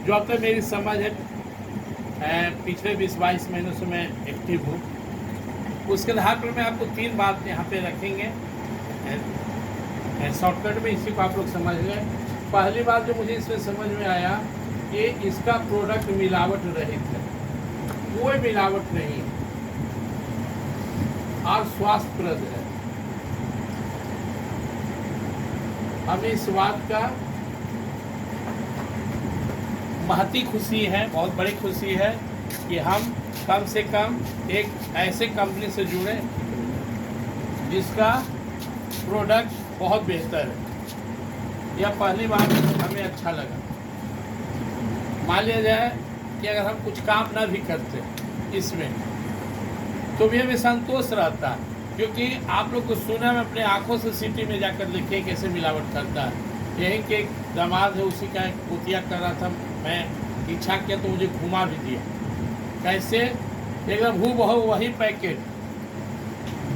जो अब तक मेरी समझ है, पिछले 20-22 महीनों से मैं एक्टिव हूँ, उसके आधार पर मैं आपको 3 बात यहाँ पे रखेंगे। शॉर्टकट में इसी को आप लोग समझ लें। पहली बात जो मुझे इसमें समझ में आया कि इसका प्रोडक्ट मिलावट रहित है, कोई मिलावट नहीं और स्वास्थ्यप्रद है। हमें इस बात का महती खुशी है, बहुत बड़ी खुशी है कि हम कम से कम एक ऐसे कंपनी से जुड़े जिसका प्रोडक्ट बहुत बेहतर है। यह पहली बात हमें अच्छा लगा। मान लिया जाए कि अगर हम कुछ काम ना भी करते इसमें तो भी हमें संतोष रहता है, क्योंकि आप लोग को सुना, मैं अपने आंखों से सिटी में जाकर देखे कैसे मिलावट करता है। यहीं के एक दामाद है, उसी का एक कुतिया कर रहा था, मैं इच्छा किया तो मुझे घुमा भी दिया। कैसे? एकदम हूबहू वही पैकेट,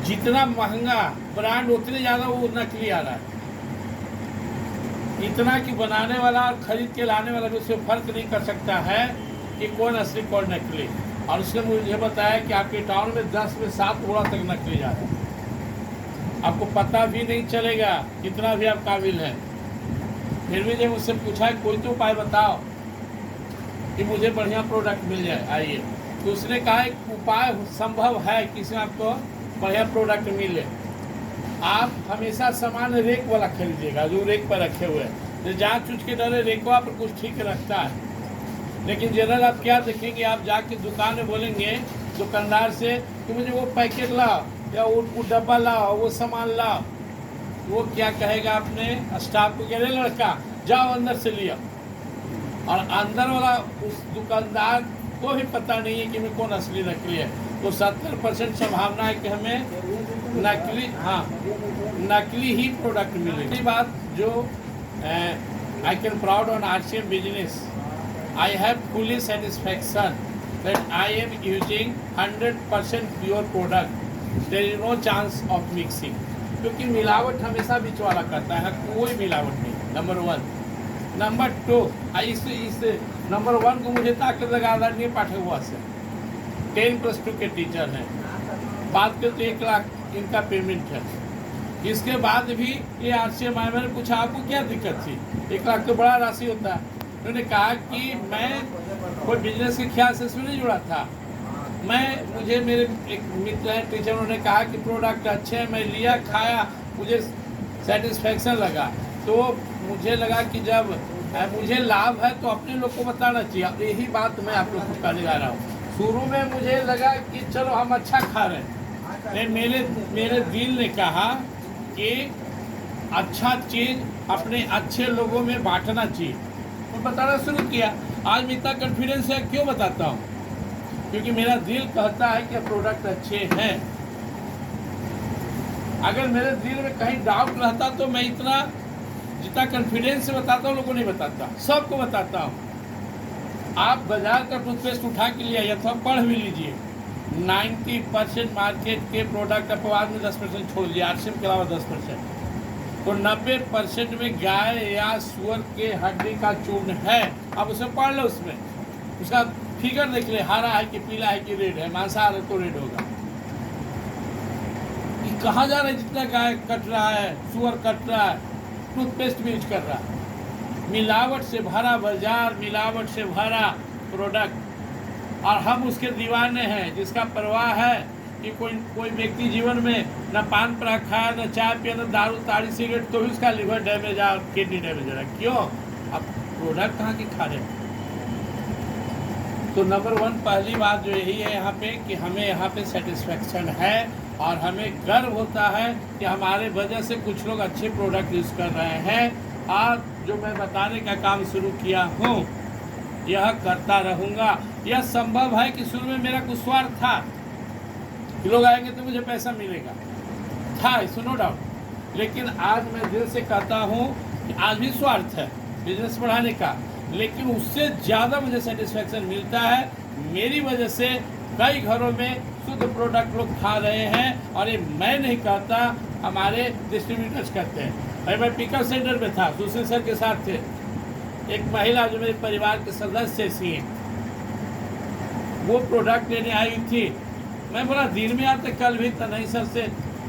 जितना महंगा ब्रांड उतने ज़्यादा वो नकली आ रहा है। इतना कि बनाने वाला और खरीद के लाने वाला भी उसमें फर्क नहीं कर सकता है कि कौन असली कौन नकली। और उसने मुझे बताया कि आपके टाउन में 10 में 7 बोरा तक नकली जा रहा है, आपको पता भी नहीं चलेगा कितना भी आप काबिल हैं। फिर भी जब मुझसे पूछा कोई तो उपाय बताओ कि मुझे बढ़िया प्रोडक्ट मिल जाए, आइए, तो उसने कहा एक उपाय संभव है कि इसमें आपको बढ़िया प्रोडक्ट मिले। आप हमेशा सामान रेक वाला खरीदिएगा जो रेक पर रखे हुए हैं। तो जाँच चूच के डरे रेकवा पर कुछ ठीक रखता है, लेकिन जनरल आप क्या देखेंगे, आप जाके दुकान में बोलेंगे दुकानदार से कि मुझे वो पैकेट लाओ या वो डब्बा लाओ, वो सामान लाओ, वो क्या कहेगा, अपने स्टाफ को कह रहे लड़का जाओ अंदर से लिया। और अंदर वाला उस दुकानदार को भी पता नहीं है कि मैं कौन असली नकली है। तो 70% संभावना है कि हमें नकली ही प्रोडक्ट मिले। पहली बात जो I can proud on RCM business, I have fully satisfaction that I am using 100% pure product. There is no chance of mixing. क्योंकि मिलावट हमेशा बीच वाला करता है, कोई मिलावट नहीं। नंबर 1। नंबर 2, इस नंबर 1 को मुझे ताकत लगा आदरणीय पाठक हुआ से 10+2 के टीचर हैं। बात करते तो 1 लाख इनका पेमेंट है। इसके बाद भी ये RCM आए, मैंने पूछा आपको क्या दिक्कत थी? 1 लाख तो बड़ा राशि होता है। उन्होंने कहा कि मैं कोई बिजनेस के ख्याल से इसमें नहीं जुड़ा था। मुझे मेरे एक मित्र हैं टीचर, उन्होंने कहा कि प्रोडक्ट अच्छे हैं, मैं लिया, खाया, मुझे सेटिस्फैक्शन लगा। तो मुझे लगा कि जब मुझे लाभ है तो अपने लोग को बताना चाहिए। यही बात मैं आप लोग को कहने जा रहा हूँ। शुरू में मुझे लगा कि चलो हम अच्छा खा रहे हैं, मेरे दिल ने कहा कि अच्छा चीज़ अपने अच्छे लोगों में बांटना चाहिए, तो बताना शुरू किया। आज मैं इतना कॉन्फिडेंस है, क्यों बताता हूँ? क्योंकि मेरा दिल कहता है कि प्रोडक्ट अच्छे हैं। अगर मेरे दिल में कहीं डाउट रहता तो मैं इतना जितना कॉन्फिडेंस से बताता हूँ, लोगों को नहीं बताता, सबको बताता हूँ। आप बाजार का टूथपेस्ट उठा के लिए आइए, तो पढ़ भी लीजिए। 90% मार्केट के प्रोडक्ट अपवाद में 10% छोड़ दिया, RCM के अलावा 10%, तो 90% में गाय या सुअर के हड्डी का चूर्ण है। अब उसे पढ़ लो, उसमें उसका फिगर देख ले, हरा है कि पीला है कि रेड है। मांसाहार है तो रेड होगा। ये कहा जा रहा है जितना गाय कट रहा है, सुअर कट रहा है, टूथपेस्ट भी यूज कर रहा है। मिलावट से भरा बाजार, मिलावट से भरा प्रोडक्ट, और हम उसके दीवाने हैं। जिसका परवाह है कि कोई व्यक्ति जीवन में न पान पराग खाया, न चाय पिया, न दारू ताड़ी सिगरेट, तो भी उसका लिवर डैमेज है और किडनी डैमेज है। क्यों? अब प्रोडक्ट कहाँ की खा रहे हैं? तो नंबर 1 पहली बात जो यही है यहाँ पे कि हमें यहाँ पे सेटिस्फैक्शन है और हमें गर्व होता है कि हमारे वजह से कुछ लोग अच्छे प्रोडक्ट यूज़ कर रहे हैं। और जो मैं बताने का काम शुरू किया हूँ, यह करता रहूँगा। यह संभव है कि शुरू में मेरा कुछ स्वार्थ था, लोग आएंगे तो मुझे पैसा मिलेगा, था, इसमें नो डाउट। लेकिन आज मैं दिल से कहता हूँ कि आज भी स्वार्थ है बिजनेस बढ़ाने का, लेकिन उससे ज़्यादा मुझे सेटिस्फैक्शन मिलता है। मेरी वजह से कई घरों में शुद्ध प्रोडक्ट लोग खा रहे हैं, और ये मैं नहीं कहता, हमारे डिस्ट्रीब्यूटर्स कहते हैं। अरे मैं पिकअप सेंटर में था, दूसरे सर के साथ थे, एक महिला जो मेरे परिवार के सदस्य सी हैं, वो प्रोडक्ट लेने आई थी। मैं बोला दिन में आते, कल भी तो नहीं सर से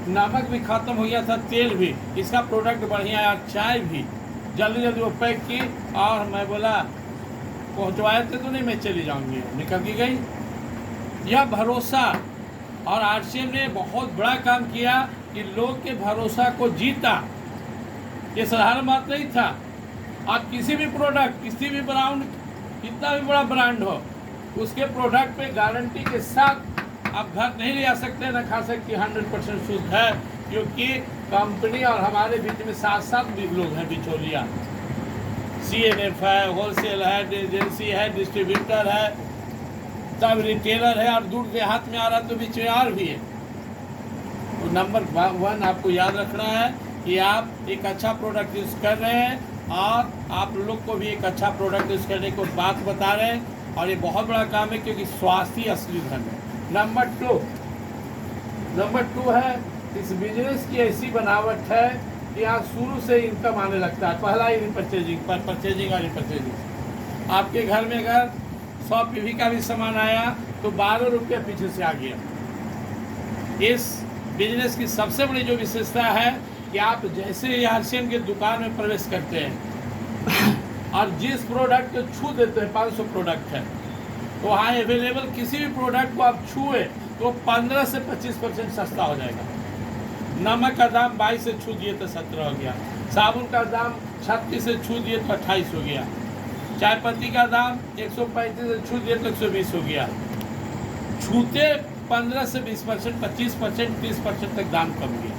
नमक भी ख़त्म हो गया था, तेल भी, इसका प्रोडक्ट बढ़िया है, चाय भी। जल्दी जल्दी वो पैक की और मैं बोला पहुँचवाए थे तो नहीं, मैं चली जाऊँगी, निकल के गई। यह भरोसा, और आरसीएम ने बहुत बड़ा काम किया कि लोग के भरोसा को जीता। ये साधारण बात नहीं था। आप किसी भी प्रोडक्ट, किसी भी ब्रांड, कितना भी बड़ा ब्रांड हो, उसके प्रोडक्ट पे गारंटी के साथ आप घर नहीं ले आ सकते, ना खा सकते, 100% शुद्ध है, क्योंकि कंपनी और हमारे बीच में 7 भी लोग हैं, बिचौलिया, CNF है, होलसेल है, एजेंसी है, डिस्ट्रीब्यूटर है, तब रिटेलर है, और दूर देहात में आ रहा तो बीच में और भी है। तो नंबर 1 आपको याद रखना है कि आप एक अच्छा प्रोडक्ट यूज़ कर रहे हैं, और आप लोग को भी एक अच्छा प्रोडक्ट यूज़ करने को बात बता रहे हैं, और ये बहुत बड़ा काम है, क्योंकि स्वास्थ्य ही असली धन है। नंबर 2 है, इस बिजनेस की ऐसी बनावट है कि यहाँ शुरू से इनकम आने लगता है। पहला ही परचेजिंग और रिपर्चेजिंग। आपके घर में अगर 100 पीवी का भी सामान आया तो 12 रुपये पीछे से आ गया। इस बिजनेस की सबसे बड़ी जो विशेषता है कि आप जैसे ही आरसीएम की दुकान में प्रवेश करते हैं और जिस प्रोडक्ट को छू देते हैं, 500 प्रोडक्ट है, तो वहाँ अवेलेबल किसी भी प्रोडक्ट को आप छुए तो 15 से 25% सस्ता हो जाएगा। नमक का दाम 22 से छू दिए तो 17 हो गया, साबुन का दाम 36 से छू दिए तो 28 हो गया, चाय पत्ती का दाम 135 से छू दिए तो 120 हो गया। छूते 15 से 20%, 25%, 30% तक दाम कम गया।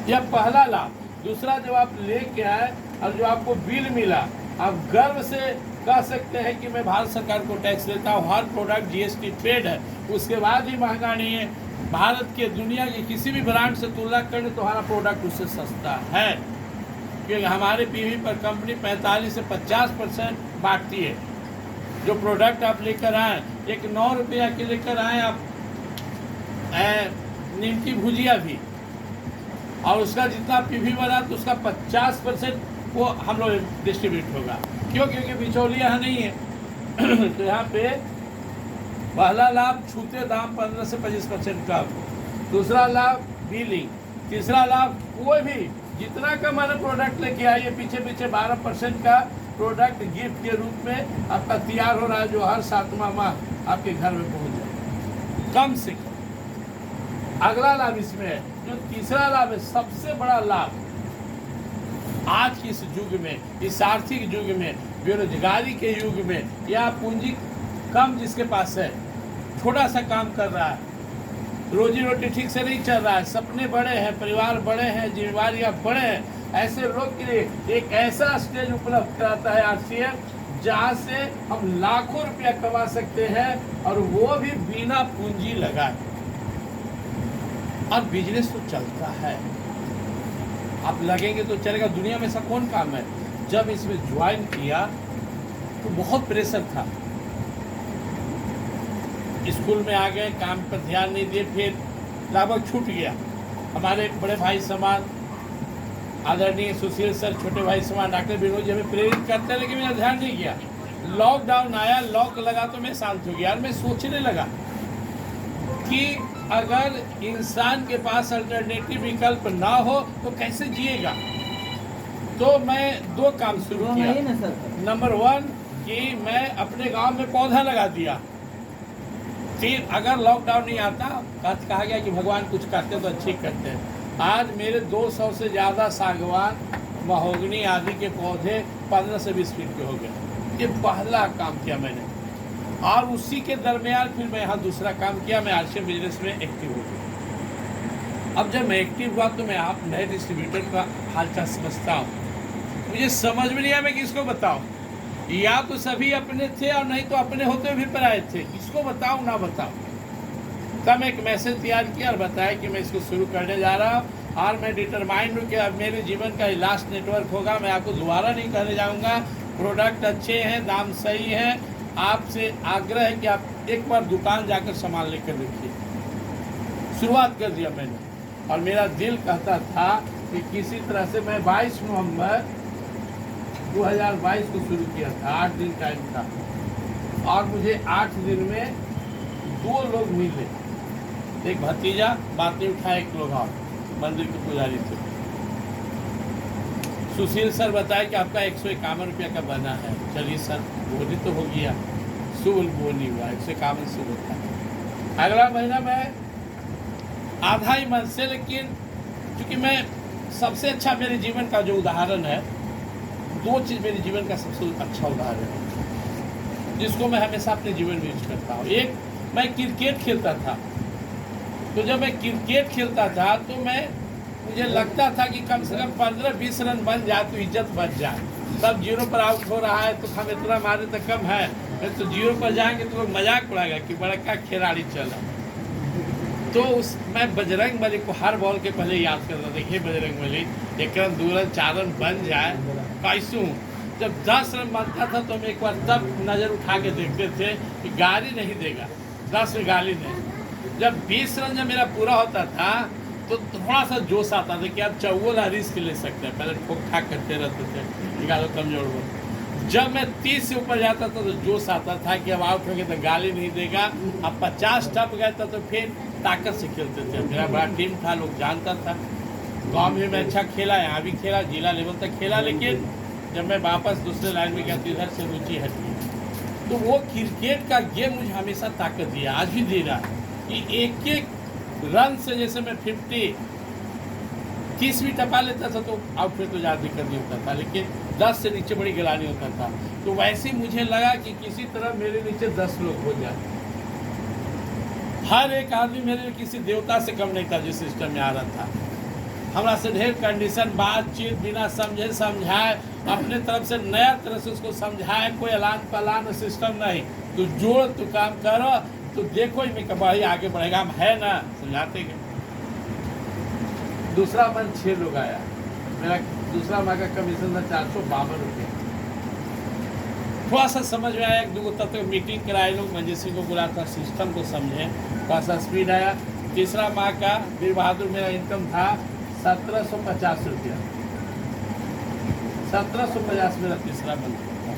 यह पहला लाभ। दूसरा, जब आप लेके आए और जो आपको बिल मिला, आप गर्व से कह सकते हैं कि मैं भारत सरकार को टैक्स देता हूँ, हर प्रोडक्ट GST पेड है, उसके बाद ही महंगा नहीं है। भारत के दुनिया के किसी भी ब्रांड से तुलना करें तो हमारा प्रोडक्ट उससे सस्ता है, क्योंकि हमारे पीवी पर कंपनी 45 से 50% बांटती है। जो प्रोडक्ट आप लेकर आए, एक 9 रुपया के लेकर आए आप नीम की भुजिया भी, और उसका जितना पीवी बना तो उसका 50% वो हम लोग डिस्ट्रीब्यूट होगा। क्यों? क्योंकि बिचौलिया नहीं है। तो यहाँ पे पहला लाभ, छूते दाम 15 से 25% का। दूसरा लाभ बिलिंग। तीसरा लाभ, कोई भी जितना का मैंने प्रोडक्ट लेके आइए, पीछे 12% का प्रोडक्ट गिफ्ट के रूप में आपका तैयार हो रहा है, जो हर 7वां माह आपके घर में पहुंच जाए कम से कम। अगला लाभ इसमें है, जो तीसरा लाभ है, सबसे बड़ा लाभ आज के इस युग में, इस आर्थिक युग में, बेरोजगारी के युग में, या पूंजी कम जिसके पास है, छोटा सा काम कर रहा है, रोजी रोटी ठीक से नहीं चल रहा है, सपने बड़े हैं, परिवार बड़े हैं, जिम्मेवारियां बड़े हैं, ऐसे लोग के लिए एक ऐसा स्टेज उपलब्ध कराता है आरसीएम, जहाँ से हम लाखों रुपया कमा सकते हैं, और वो भी बिना पूंजी लगाए। और बिजनेस तो चलता है, आप लगेंगे तो चलेगा। दुनिया में ऐसा कौन काम है? जब इसमें ज्वाइन किया तो बहुत प्रेशर था, स्कूल में आ गए, काम पर ध्यान नहीं दिए, फिर लगभग छूट गया। हमारे बड़े भाई समान आदरणीय सुशील सर, छोटे भाई समान डॉक्टर विनोद जी हमें प्रेरित करते हैं, लेकिन मेरा ध्यान नहीं किया। लॉकडाउन आया, लॉक लगा तो मैं शांत हो गया, और मैं सोचने लगा कि अगर इंसान के पास अल्टरनेटिव विकल्प ना हो तो कैसे जिएगा। तो मैं 2 काम शुरू किया। नंबर 1 कि मैं अपने गांव में पौधा लगा दिया। फिर अगर लॉकडाउन नहीं आता, कहा गया कि भगवान कुछ करते तो अच्छे करते हैं। आज मेरे 200 से ज़्यादा सागवान, महोगनी आदि के पौधे 15 से 20 फीट के हो गए। ये पहला काम किया मैंने, और उसी के दरमियान फिर मैं यहाँ दूसरा काम किया, मैं आरसीएम बिजनेस में एक्टिव हो गया। अब जब मैं एक्टिव हुआ तो मैं आप नए डिस्ट्रीब्यूटर का हालचाल समझता हूँ। मुझे समझ में नहीं आया मैं किसको बताऊँ, या तो सभी अपने थे और नहीं तो अपने होते हुए भी पराए थे, किसको बताऊँ ना बताऊँ। तब एक मैसेज तैयार किया और बताया कि मैं इसको शुरू करने जा रहा हूँ, और मैं डिटरमाइंड हूँ कि अब मेरे जीवन का लास्ट नेटवर्क होगा। मैं आपको दोबारा नहीं कहने जाऊँगा, प्रोडक्ट अच्छे हैं, दाम सही है। आपसे आग्रह है कि आप एक बार दुकान जाकर सामान लेकर देखिए। शुरुआत कर दिया मैंने, और मेरा दिल कहता था कि किसी तरह से मैं 22 नवंबर 2022 को शुरू किया था, 8 दिन टाइम था, और मुझे 8 दिन में 2 लोग मिले। एक भतीजा बात नहीं उठाया, एक लोग और मंदिर के पुजारी थे। सुशील सर बताया कि आपका 151 रुपया का बना है। चलिए सर, बोली तो हो गया, शुभ वो नहीं हुआ, 151 शुभ होता है। अगला महीना मैं आधा ही मन से, लेकिन क्योंकि मैं सबसे अच्छा मेरे जीवन का जो उदाहरण है, 2 चीज़ मेरे जीवन का सबसे अच्छा उदाहरण है जिसको मैं हमेशा अपने जीवन में यूज करता हूँ। एक, मैं क्रिकेट खेलता था, तो जब मैं क्रिकेट खेलता था तो मुझे लगता था कि कम से कम 15-20 रन बन जाए तो इज्जत बच जाए। सब 0 पर आउट हो रहा है तो हम इतना मारे तो कम है, तो 0 पर जाएंगे तो लोग मजाक उड़ाएगा कि बड़ा क्या खिलाड़ी चला। तो मैं बजरंग बली को हर बॉल के पहले याद करता था, हे Bajrang Bali 1 run 2 run 4 run बन जाए कैसूँ। जब 10 रन बनता था तो हम एक बार तब नज़र उठा के देखते थे कि गाली नहीं देगा, 10 में गाली नहीं। जब 20 रन जब मेरा पूरा होता था तो थोड़ा सा जोश आता था कि आप 54 रिस्क ले सकते हैं। पहले ठोक ठाक करते रहते थे, निकालो कमजोर हो। जब मैं 30 से ऊपर जाता था तो जोश आता था कि अब आउट हो गए तो गाली नहीं देगा। अब 50 टप गया था तो फिर ताकत से खेलते थे। मेरा बड़ा टीम था, लोग जानता था, गांव में मैं अच्छा खेला, यहाँ भी खेला, जिला लेवल तक खेला। लेकिन जब मैं वापस दूसरे लाइन में गया तो इधर से रुचि हटी। तो वो क्रिकेट का गेम मुझे हमेशा ताकत दिया, आज भी दे रहा है कि एक रन से, जैसे मैं 30 भी टपा लेता था तो आउट में तो ज़्यादा दिक्कत नहीं होता था, लेकिन 10 से नीचे बड़ी गिलानी होता था। तो वैसे ही मुझे लगा कि किसी तरह मेरे नीचे 10 लोग हो जाए। हर एक आदमी मेरे लिए किसी देवता से कम नहीं था जिस सिस्टम में आ रहा था। हमारा से ढेर कंडीशन, बातचीत, बिना समझे समझाए, अपने तरफ से नया तरह से उसको समझाए, कोई ऐलान पलान सिस्टम नहीं। तो जोड़, तो काम करो, तो देखो ही में कबाड़ी आगे बढ़ेगा, हम है ना, समझाते गए। दूसरा मन 6 लोग आया। मेरा दूसरा माह का कमीशन था 452 रुपये। थोड़ा सा समझ में आया, 1-2 तब तक मीटिंग कराए, लोग मंजीत सिंह को बुलाया था, सिस्टम को समझे, थोड़ा सा स्पीड आया। तीसरा माह का वीर बहादुर मेरा इनकम था 1750 रुपया। 1750 मेरा तीसरा मंथ था।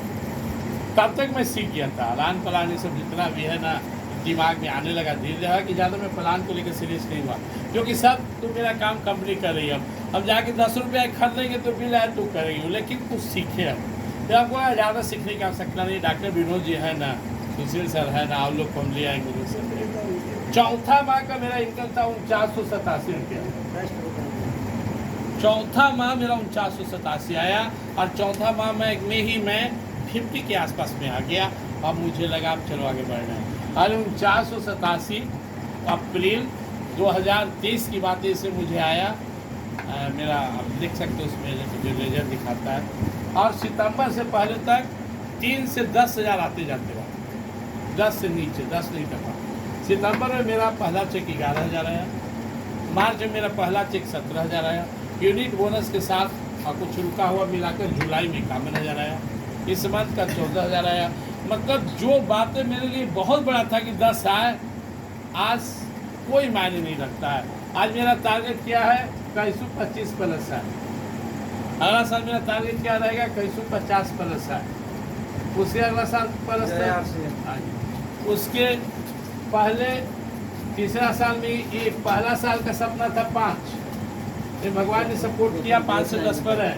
तब तक मैं सीख गया था, अलान पलान ये सब जितना भी है ना दिमाग में आने लगा धीरे धीरे, कि ज़्यादा मैं प्लान को लेकर सीरियस नहीं हुआ, क्योंकि सब तो मेरा काम कंपनी कर रही है। अब जाके 10 रुपये खरीदेंगे तो बिल है तो करेंगे, लेकिन कुछ सीखे हम। फिर आपको ज़्यादा सीखने की आवश्यकता नहीं। डॉक्टर विनोद जी है ना, सुशील सर है ना, आप लोग को हम ले आएंगे उनसे। चौथा माह का मेरा इनकम था 4987 रुपया। चौथा माह मेरा 4987 आया, और चौथा माह में ही मैं 50 के आसपास में आ गया। अब मुझे लगा अब चलो आगे बढ़ना है। और 4987 अप्रैल 2023 की बात से मुझे आया। मेरा आप देख सकते हो उसमें जो लेजर दिखाता है। और सितंबर से पहले तक 3 से 10 हज़ार आते जाते रहा, 10 से नीचे 10 नहीं टपा। सितंबर में मेरा पहला चेक 11,000 आया। मार्च में मेरा पहला चेक 17,000 आया। यूनिट बोनस के साथ और कुछ रुका हुआ मिलाकर जुलाई में 51,000 आया। इस मंथ का 14,000 आया। मतलब जो बातें मेरे लिए बहुत बड़ा था कि 10 आए, आज कोई मायने नहीं रखता है। आज मेरा टारगेट क्या है, 25 प्लस है। अगला साल मेरा टारगेट क्या रहेगा, 50 प्लस है। उसके अगला साल प्लस है। उसके पहले तीसरा साल में ये पहला साल का सपना था 5, ये भगवान ने सपोर्ट किया, 5 से 10 पर है।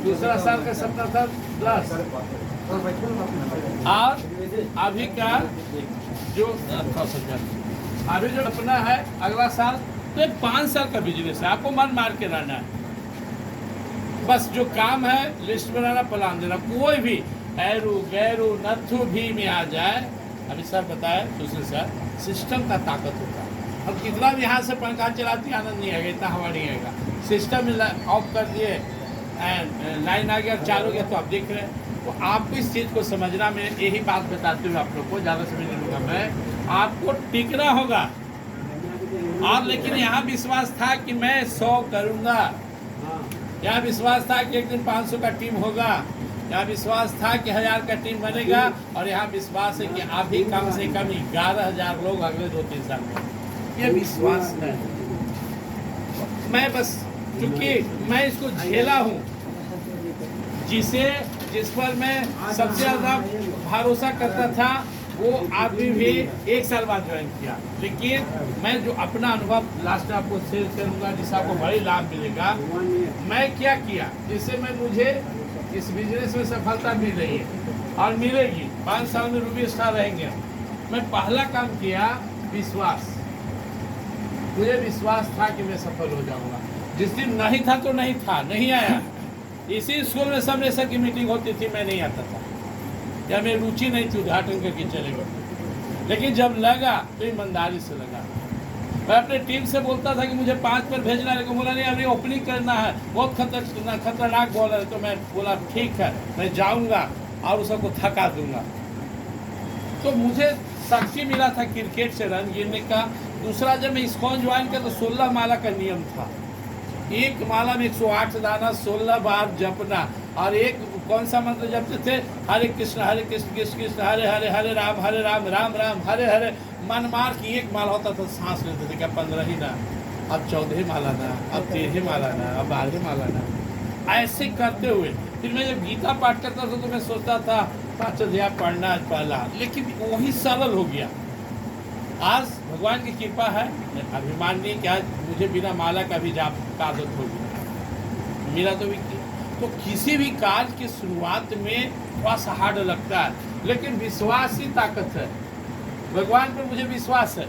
दूसरा साल का सपना था 10, और अभी का जो अभी जो अपना है अगला साल, तो 5 साल का बिजनेस है। आपको मन मार के रहना है, बस जो काम है लिस्ट बनाना, प्लान देना। कोई भी ऐरू गैरू नथु भी में आ जाए, अभी सर बताए दूसरे सर, सिस्टम का ताकत होता है। अब कितना भी यहाँ से पंखा चलाती आनंद नहीं आएगा, इतना हवा नहीं आएगा। सिस्टम ऑफ कर दिए, लाइन आ गया, चालू गया, तो आप देख रहे हैं। तो आपको इस चीज़ को समझना, मैं यही बात बताते हुए आप लोग को ज़्यादा समय नहीं लूँगा मैं। आपको टिकना होगा, और लेकिन यहाँ विश्वास था कि मैं 100 करूँगा, यहाँ विश्वास था कि एक दिन 500 का टीम होगा, यहाँ विश्वास था कि 1000 का टीम बनेगा, और यहाँ विश्वास है कि अभी कम से कम 11,000 लोग अगले 2-3 साल में। ये विश्वास है। मैं बस चूँकि मैं इसको झेला हूँ, जिसे जिस पर मैं सबसे ज़्यादा भरोसा करता था वो आदमी भी 1 साल बाद ज्वाइन किया। लेकिन मैं जो अपना अनुभव लास्ट आपको शेयर करूँगा जिससे आपको बड़ी लाभ मिलेगा। मैं क्या किया जिससे मुझे इस बिजनेस में सफलता मिल रही है और मिलेगी, 5 साल में रूबी स्टार रहेंगे। मैं पहला काम किया विश्वास। मुझे विश्वास था कि मैं सफल हो जाऊंगा। जिस दिन नहीं था तो नहीं था, नहीं आया। इसी स्कूल में सब सर की मीटिंग होती थी, मैं नहीं आता था या मेरी रुचि नहीं थी उद्घाटन करके चले गए। लेकिन जब लगा तो ईमानदारी से लगा। मैं अपने टीम से बोलता था कि मुझे 5 पर भेजना है, लेकिन बोला नहीं अभी ओपनिंग करना है, बहुत खतरनाक बॉलर है। तो मैं बोला ठीक है मैं जाऊंगा और उसको थका दूंगा। तो मुझे साक्षी मिला था क्रिकेट से रन गिरने का। दूसरा जब मैं इस्कॉन ज्वाइन किया तो 16 माला का नियम था। एक माला में 108 दाना 16 बार जपना। और एक कौन सा मंत्र जपते थे? हरे कृष्ण कृष्ण कृष्ण हरे हरे, हरे राम राम राम हरे हरे। मन मार की एक माला होता था, सांस लेते थे क्या 15 ही ना, अब 14 माला ना, अब 13 माला ना, अब 12 माला ना। ऐसे करते हुए फिर मैं जब गीता पाठ करता था तो मैं सोचता था 5 अध्याय पढ़ना पहला, लेकिन वही सरल हो गया। आज भगवान की कृपा है, अभिमान नहीं कि आज मुझे बिना माला का भी जाप का आदत हो गया। मेरा तो भी तो किसी भी कार्य की शुरुआत में थोड़ा सा हार्ड लगता है, लेकिन विश्वास ही ताकत है। भगवान पर मुझे विश्वास है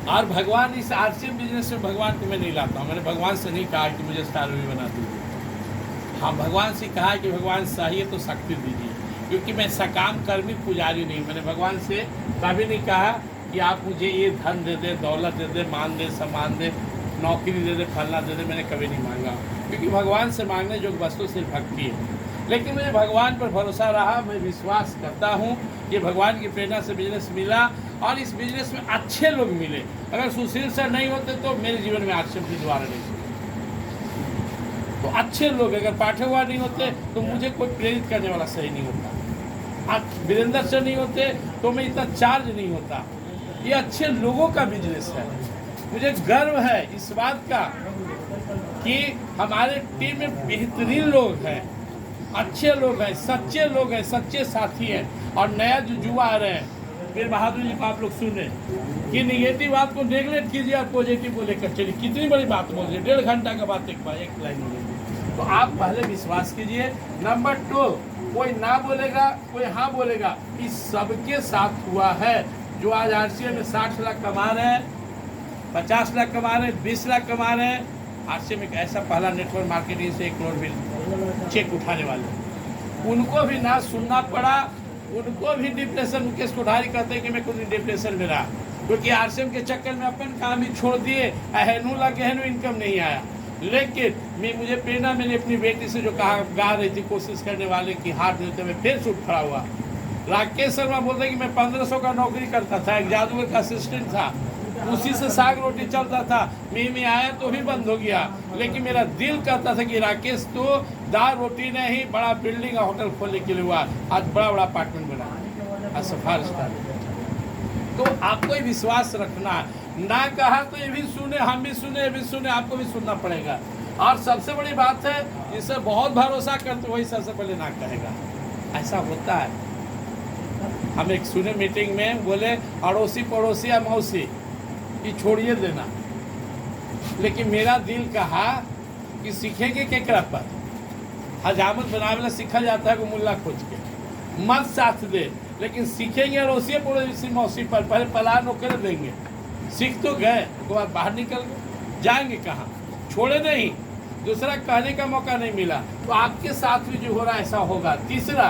और भगवान इस आरसीएम बिजनेस में भगवान को मैं नहीं लाता हूँ। मैंने भगवान से नहीं कहा कि मुझे स्टार भी बना दीजिए। हाँ, भगवान से कहा कि भगवान चाहिए तो शक्ति दीजिए, क्योंकि मैं सकाम कर्मी पुजारी नहीं। मैंने भगवान से कभी नहीं कहा कि आप मुझे ये धन दे दे, दौलत दे दे, मान दे, सम्मान दे, नौकरी दे दे, फलना दे दे। मैंने कभी नहीं मांगा, क्योंकि भगवान से मांगने जो वस्तु सिर्फ भक्ति है। लेकिन मुझे भगवान पर भरोसा रहा। मैं विश्वास करता हूँ कि भगवान की प्रेरणा से बिजनेस मिला और इस बिजनेस में अच्छे लोग मिले। अगर सुशील सर नहीं होते तो मेरे जीवन में आरसीएम की द्वारा नहीं होते। तो अच्छे लोग, अगर पाठकवान नहीं होते तो मुझे कोई प्रेरित करने वाला सही नहीं होता। आज वीरेंद्र सर नहीं होते तो मैं इतना चार्ज नहीं होता। ये अच्छे लोगों का बिजनेस है। मुझे गर्व है इस बात का कि हमारे टीम में बेहतरीन लोग हैं, अच्छे लोग हैं, सच्चे लोग हैं, सच्चे साथी हैं। और नया जो युवा आ रहे हैं, फिर बहादुर जी को आप लोग सुने कि निगेटिव बात को नेगलेक्ट कीजिए और पॉजिटिव को लेकर चलिए। कितनी बड़ी बात बोल रही है, 1.5 घंटा का बात एक लाइन बोलेगी। तो आप पहले विश्वास कीजिए। नंबर 2, कोई ना बोलेगा कोई हाँ बोलेगा, इस सबके साथ हुआ है। जो आज आरसीएम में 60 लाख कमा रहे हैं, 50 लाख कमा रहे हैं, 20 लाख कमा रहे हैं। आरसीएम एक ऐसा पहला नेटवर्क मार्केटिंग से 1 करोड़ बिल चेक उठाने वाले, उनको भी ना सुनना पड़ा। उनको भी डिप्रेशन, मुकेश कोठारी कहते हैं कि मैं कुछ डिप्रेशन में रहा, क्योंकि आरसीएम के चक्कर में अपन काम ही छोड़ दिए। अहनू लगे हेनू इनकम नहीं आया। लेकिन मुझे प्रेरणा मैंने अपनी बेटी से जो कहा, गा रही थी कोशिश करने वाले की हाथ देते में फिर छूट खड़ा हुआ। राकेश शर्मा बोलते कि मैं 1500 का नौकरी करता था, एक जादूगर का असिस्टेंट था, उसी से साग रोटी चलता था। मैं आया तो भी बंद हो गया, लेकिन मेरा दिल कहता था कि राकेश तो दाल रोटी नहीं, बड़ा बिल्डिंग और होटल खोलने के लिए हुआ। आज बड़ा बड़ा अपार्टमेंट बना, आज सफार स्टार। तो आपको ही विश्वास रखना है। ना कहा तो ये भी सुने, हम भी सुने, ये भी सुने, आपको भी सुनना पड़ेगा। और सबसे बड़ी बात है, जिससे बहुत भरोसा करते वही सबसे पहले ना कहेगा। ऐसा होता है। हम एक सुने मीटिंग में बोले अड़ोसी पड़ोसी या मौसी ये छोड़िए देना, लेकिन मेरा दिल कहा कि सीखेंगे केकरा पर? हजामत बनावेला सीखा जाता है को मुल्ला खोज के, मत साथ दे, लेकिन सीखेंगे अड़ोसी पड़ोसी मौसी पर। पहले पलान कर देंगे, सीख तो गए, उसके बाद बाहर निकल गए, जाएंगे कहाँ? छोड़े नहीं, दूसरा कहने का मौका नहीं मिला। तो आपके साथ भी जो हो रहा है ऐसा होगा। तीसरा,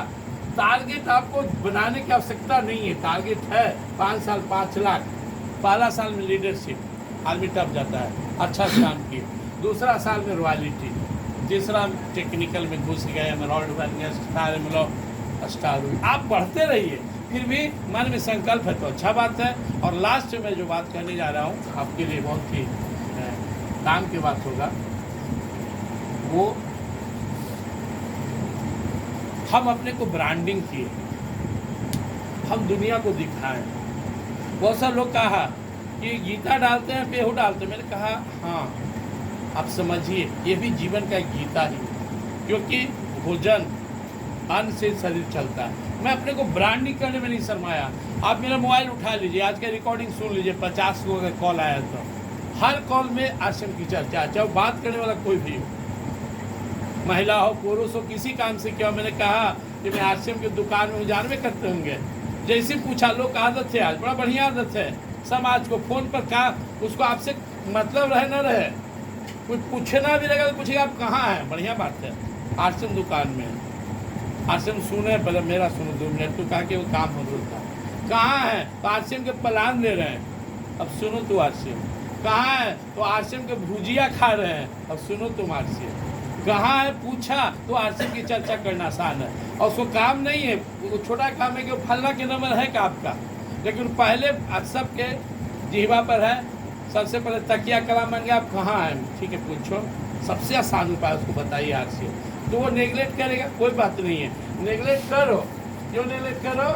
टारगेट आपको बनाने की आवश्यकता नहीं है। टारगेट है 5 साल 5 लाख। पहला साल में लीडरशिप, आदमी टप जाता है, अच्छा काम किए। दूसरा साल में रॉयल्टी, तीसरा टेक्निकल में घुस गए, एमराल्ड बन गए, स्टार मिलो, स्टार हुई। आप बढ़ते रहिए, फिर भी मन में संकल्प है तो अच्छा बात है। और लास्ट में जो बात कहने जा रहा हूँ आपके लिए बहुत ही काम की बात होगा, वो हम अपने को ब्रांडिंग किए, हम दुनिया को दिखाएं। बहुत सारे लोग कहा कि गीता डालते हैं, बेहू डालते हैं। मैंने कहा हाँ, आप समझिए ये भी जीवन का एक गीता ही, क्योंकि भोजन, अन्न से शरीर चलता है। मैं अपने को ब्रांडिंग करने में नहीं शर्माया। आप मेरा मोबाइल उठा लीजिए, आज का रिकॉर्डिंग सुन लीजिए, 50 लोगों का कॉल आया था। हर कॉल में आश्रम की चर्चा, चाहे बात करने वाला कोई भी हो, महिला हो पुरुष हो, किसी काम से क्या। मैंने कहा कि मैं आश्रम की दुकान में जानवे करते होंगे, जैसे पूछा लोग आदत है, आज बड़ा बढ़िया आदत है समाज को फोन पर कहा, उसको आपसे मतलब रहे न रहे, कोई पूछना भी रहेगा तो पूछेगा आप कहाँ हैं, बढ़िया बात है। आश्रम दुकान में, आश्रम सुने पहले मेरा सुनो 2 मिनट, तो कहा कि वो काम हो रहा था, कहाँ है तो आश्रम के प्लान दे रहे हैं, अब सुनो तो आश्रम कहाँ है तो आश्रम के भुजिया खा रहे हैं, अब सुनो तुम आश्रम कहाँ है पूछा तो आश्रम की चर्चा करना आसान है। और उसको काम नहीं है, वो छोटा काम है कि फलना के नंबर है का आपका, लेकिन पहले सबके जिह्वा पर है। सबसे पहले तकिया कला मांगे आप कहाँ हैं, ठीक है पूछो, सबसे आसान उपाय उसको बताइए आश्रम, तो वो नेगलेक्ट करेगा, कोई बात नहीं है, नेगलेक्ट करो। क्यों नेगलेक्ट करो,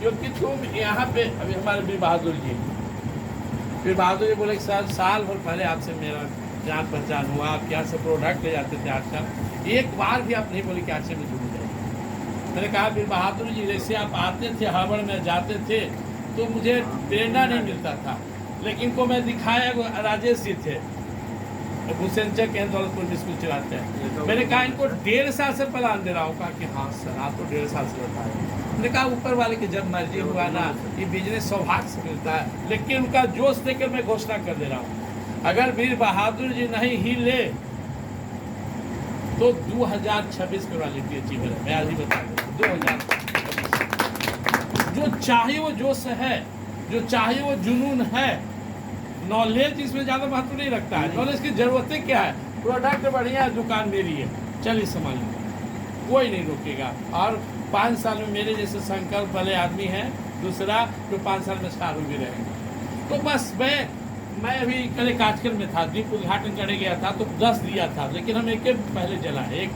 क्योंकि तुम यहाँ पे अभी हमारे वीर बहादुर जी बोले कि सर साल भर पहले आपसे मेरा जान पहचान हुआ, आप यहाँ से प्रोडक्ट ले जाते थे आजकल, एक बार भी आप नहीं बोले कि आश्रम में जुड़ जाए। मैंने कहा वीर बहादुर जी जैसे आप आते थे हड़बड़ में जाते थे तो मुझे प्रेरणा नहीं मिलता था, लेकिन को मैं दिखाया वो राजेश जी थे हुसैनचक के दौलतपुर में स्कूल चलाते हैं। मैंने कहा इनको 1.5 साल से प्लान दे रहा हूँ, कहा कि हाँ सर आप तो 1.5 साल से बताए। मैंने कहा ऊपर वाले की जब मर्जी हुआ ना, ये बिजनेस सौभाग्य से मिलता है, लेकिन उनका जोश देकर मैं घोषणा कर दे रहा हूँ, अगर वीर बहादुर जी नहीं ही ले तो 2026 में क्वालिटी अचीवर है। मैं आज ही बता दूँ 2026 जो चाहे वो जोश है, जो चाहे वो जुनून है, नॉलेज इसमें ज़्यादा महत्व नहीं रखता है। नॉलेज की ज़रूरतें क्या है, प्रोडक्ट बढ़िया है, दुकान मेरी है, चलिए संभालिए, कोई नहीं रोकेगा। और 5 साल में मेरे जैसे संकल्प वाले आदमी हैं, दूसरा जो 5 साल में स्टार भी रहेंगे। तो बस मैं अभी कल एक आजकल में था, दीप उद्घाटन करने गया था तो 10 दिया था, लेकिन हम एक पहले जलाए, एक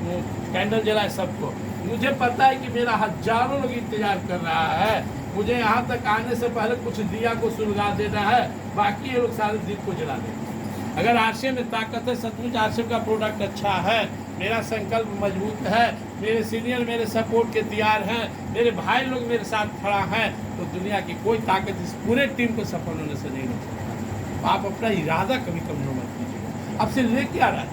कैंडल जलाए सबको। मुझे पता है कि मेरा हजारों लोग इंतजार कर रहा है, मुझे यहाँ तक आने से पहले कुछ दिया को सुलगा देना है, बाकी ये लोग सारे दीप को जला देंगे। अगर आश्रम में ताकत है, सचमुच आश्रम का प्रोडक्ट अच्छा है, मेरा संकल्प मजबूत है, मेरे सीनियर मेरे सपोर्ट के तैयार हैं, मेरे भाई लोग मेरे साथ खड़ा हैं, तो दुनिया की कोई ताकत इस पूरे टीम को सफल होने से नहीं रोक सकता। आप अपना इरादा कभी कमजोर मत कीजिएगा। आपसे ले क्या रहा है,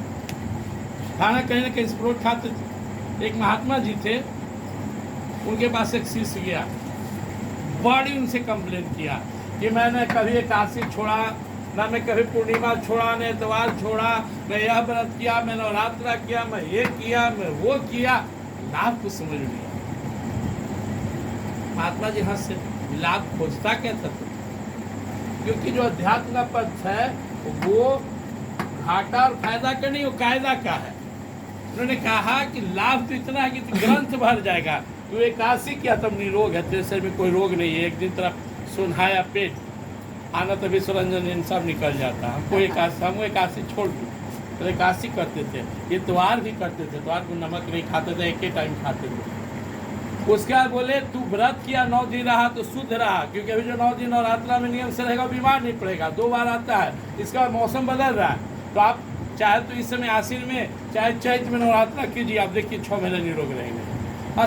खाना कहीं ना कहीं स्प्रोट खाते थे। एक महात्मा जी थे, उनके पास एक शिष्य गया, बड़ी उनसे कंप्लेन किया कि मैंने कभी एकादशी छोड़ा ना, मैं कभी पूर्णिमा छोड़ा, न इतवार छोड़ा, मैं यह व्रत किया, मैं नवरात्रा किया, मैं ये किया, मैं वो किया, लाभ कुछ समझ नहीं आया। महात्मा जी हंस से लाभ खोजता क्या था, क्योंकि जो अध्यात्म का पद है वो घाटा और फायदा का नहीं, वो कायदा का है। उन्होंने कहा कि लाभ तो इतना है कि तो ग्रंथ भर जाएगा, तो एकादशी किया तब निरोग है, तेरे शरीर में कोई रोग नहीं है, एक दिन तरफ सुनहाया पेट आना तो विश्वरंजन इन सब निकल जाता। हमको एकादशी छोड़ दूँ, तो एकादशी करते थे, इतवार भी करते थे, इतवार को नमक नहीं खाते थे, एक ही टाइम खाते थे। उसके बाद बोले तू व्रत किया 9 दिन रहा तो शुद्ध रहा, क्योंकि अभी जो 9 दिन नवरात्रा में नियम से रहेगा बीमार नहीं पड़ेगा, 2 बार आता है, इसका मौसम बदल रहा है, तो आप चाहे तो इस समय आश्विन में चाहे चैत में नवरात्रा कीजिए, आप देखिए 6 महीने निरोग रहेंगे।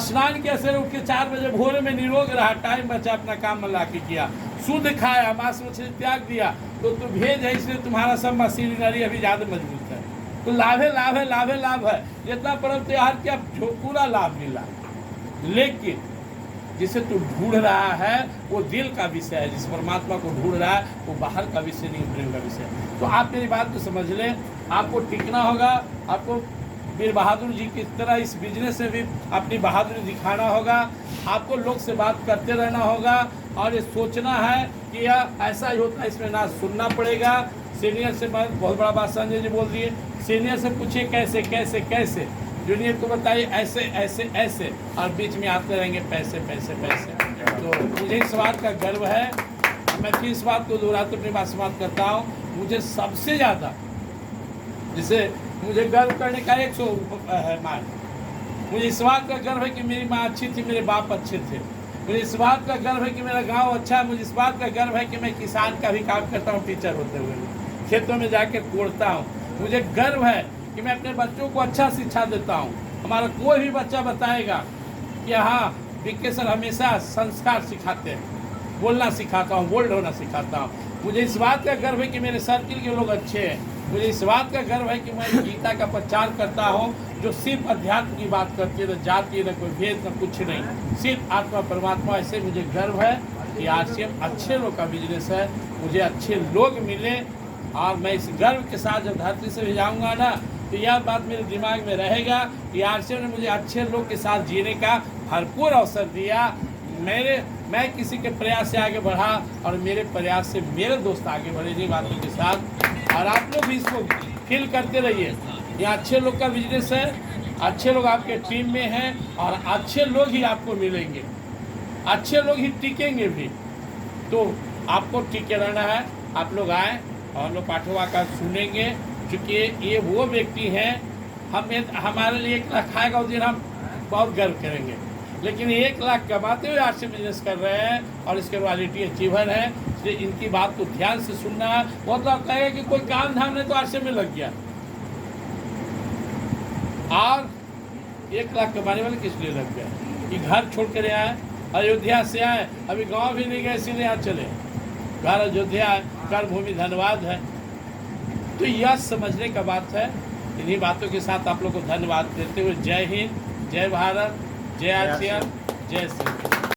स्नान कैसे उठ के 4 बजे भोर में निरोग रहा, टाइम बचा, अपना काम में ला के किया, शुद्ध खाया, मांस मछली त्याग दिया, तो तू भेज है, इसलिए तुम्हारा सब मशीनरी अभी ज़्यादा मजबूत है। तो लाभ है, लाभ है, लाभ है, लाभ है, जितना पर्व त्योहार किया पूरा लाभ मिला। लेकिन जिसे तू ढूंढ रहा है वो दिल का विषय है, जिस परमात्मा को ढूंढ रहा है वो बाहर का विषय नहीं, प्रेम का विषय है। तो आप मेरी बात को समझ लें, आपको टिकना होगा, आपको वीर बहादुर जी की तरह इस बिजनेस में भी अपनी बहादुरी दिखाना होगा, आपको लोग से बात करते रहना होगा, और ये सोचना है कि यह ऐसा ही होता है, इसमें ना सुनना पड़ेगा। सीनियर से बहुत बड़ा बात संजय जी बोल दिए, सीनियर से पूछिए कैसे कैसे कैसे, जूनियर को बताइए ऐसे ऐसे ऐसे, और बीच में आते रहेंगे पैसे पैसे पैसे। तो मुझे इस बात का गर्व है, मैं फिर इस बात को दोहराते अपनी बात समाप्त करता हूँ। मुझे सबसे ज़्यादा जिसे मुझे गर्व करने का 100 है माँ, मुझे इस बात का गर्व है कि मेरी माँ अच्छी थी, मेरे बाप अच्छे थे, मुझे इस बात का गर्व है कि मेरा गांव अच्छा है, मुझे इस बात का गर्व है कि मैं किसान का भी काम करता हूँ, टीचर होते हुए खेतों में जाकर कोड़ता हूँ। मुझे गर्व है कि मैं अपने बच्चों को अच्छा शिक्षा देता हूँ। हमारा कोई भी बच्चा बताएगा कि हाँ विक्के सर हमेशा संस्कार सिखाते हैं, बोलना सिखाता हूँ, बोल्ड होना सिखाता हूँ। मुझे इस बात का गर्व है कि मेरे सर्किल के लोग अच्छे हैं। मुझे इस बात का गर्व है कि मैं गीता का प्रचार करता हूँ, जो सिर्फ अध्यात्म की बात करती है, न जाति, न कोई भेद, न कुछ नहीं, सिर्फ आत्मा परमात्मा। ऐसे मुझे गर्व है कि आरसीएम अच्छे लोग का बिजनेस है, मुझे अच्छे लोग मिले। और मैं इस गर्व के साथ जब धरती से भी जाऊँगा ना, तो यह बात मेरे दिमाग में रहेगा कि आरसीएम ने मुझे अच्छे लोग के साथ जीने का भरपूर अवसर दिया। मैं किसी के प्रयास से आगे बढ़ा और मेरे प्रयास से मेरे दोस्त आगे बढ़े जी बातों के साथ। और आप लोग भी इसको फील करते रहिए। यहाँ अच्छे लोग का बिजनेस है, अच्छे लोग आपके टीम में हैं और अच्छे लोग ही आपको मिलेंगे, अच्छे लोग ही टिकेंगे भी। तो आपको टिके रहना है। आप लोग आए और लोग पाठवा का सुनेंगे, क्योंकि ये वो व्यक्ति हैं, हमारे लिए 1 लाख आएगा उस दिन हम बहुत गर्व करेंगे। लेकिन 1 लाख कमाते हुए आज से बिजनेस कर रहे हैं और इसके क्वालिटी अचीवर है, इसलिए इनकी बात को ध्यान से सुनना है। वो तो आप कहेगा कि कोई काम धाम नहीं तो आरसे में लग गया। और 1 लाख कमाने वाले किस लिए लग गए कि घर छोड़ कर आए, अयोध्या से आए, अभी गांव भी नहीं गए, सीधे यहाँ चले। घर अयोध्या है, कर्मभूमि धन्यवाद है। तो यह समझने का बात है। इन्हीं बातों के साथ आप लोग को धन्यवाद देते हुए जय हिंद, जय भारत, जय आरसीएम, जय श्री।